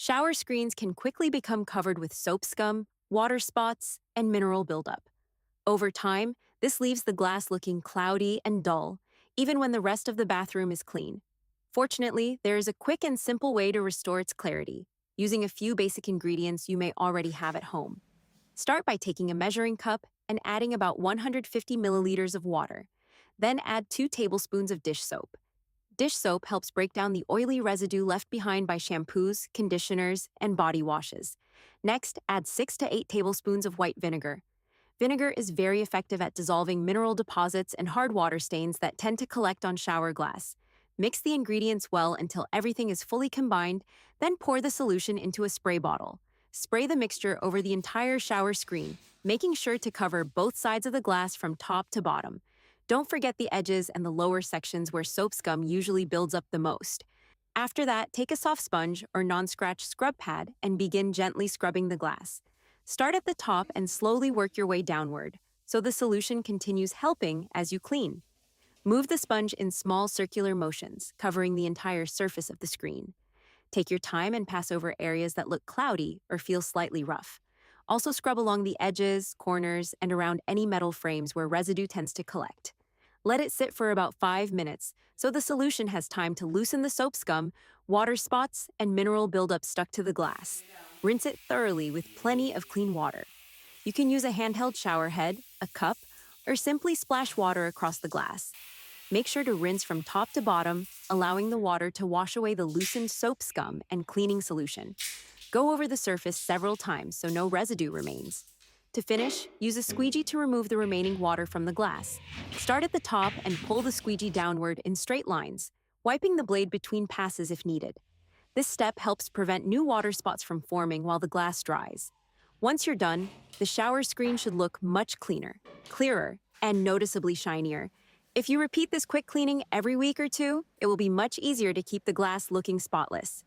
Shower screens can quickly become covered with soap scum, water spots, and mineral buildup. Over time, this leaves the glass looking cloudy and dull, even when the rest of the bathroom is clean. Fortunately, there is a quick and simple way to restore its clarity, using a few basic ingredients you may already have at home. Start by taking a measuring cup and adding about 150 milliliters of water. Then add 2 tablespoons of dish soap. Dish soap helps break down the oily residue left behind by shampoos, conditioners, and body washes. Next, add 6 to 8 tablespoons of white vinegar. Vinegar is very effective at dissolving mineral deposits and hard water stains that tend to collect on shower glass. Mix the ingredients well until everything is fully combined, then pour the solution into a spray bottle. Spray the mixture over the entire shower screen, making sure to cover both sides of the glass from top to bottom. Don't forget the edges and the lower sections where soap scum usually builds up the most. After that, take a soft sponge or non-scratch scrub pad and begin gently scrubbing the glass. Start at the top and slowly work your way downward, so the solution continues helping as you clean. Move the sponge in small circular motions, covering the entire surface of the screen. Take your time and pass over areas that look cloudy or feel slightly rough. Also scrub along the edges, corners, and around any metal frames where residue tends to collect. Let it sit for about 5 minutes so the solution has time to loosen the soap scum, water spots, and mineral buildup stuck to the glass. Rinse it thoroughly with plenty of clean water. You can use a handheld shower head, a cup, or simply splash water across the glass. Make sure to rinse from top to bottom, allowing the water to wash away the loosened soap scum and cleaning solution. Go over the surface several times so no residue remains. To finish, use a squeegee to remove the remaining water from the glass. Start at the top and pull the squeegee downward in straight lines, wiping the blade between passes if needed. This step helps prevent new water spots from forming while the glass dries. Once you're done, the shower screen should look much cleaner, clearer, and noticeably shinier. If you repeat this quick cleaning every week or two, it will be much easier to keep the glass looking spotless.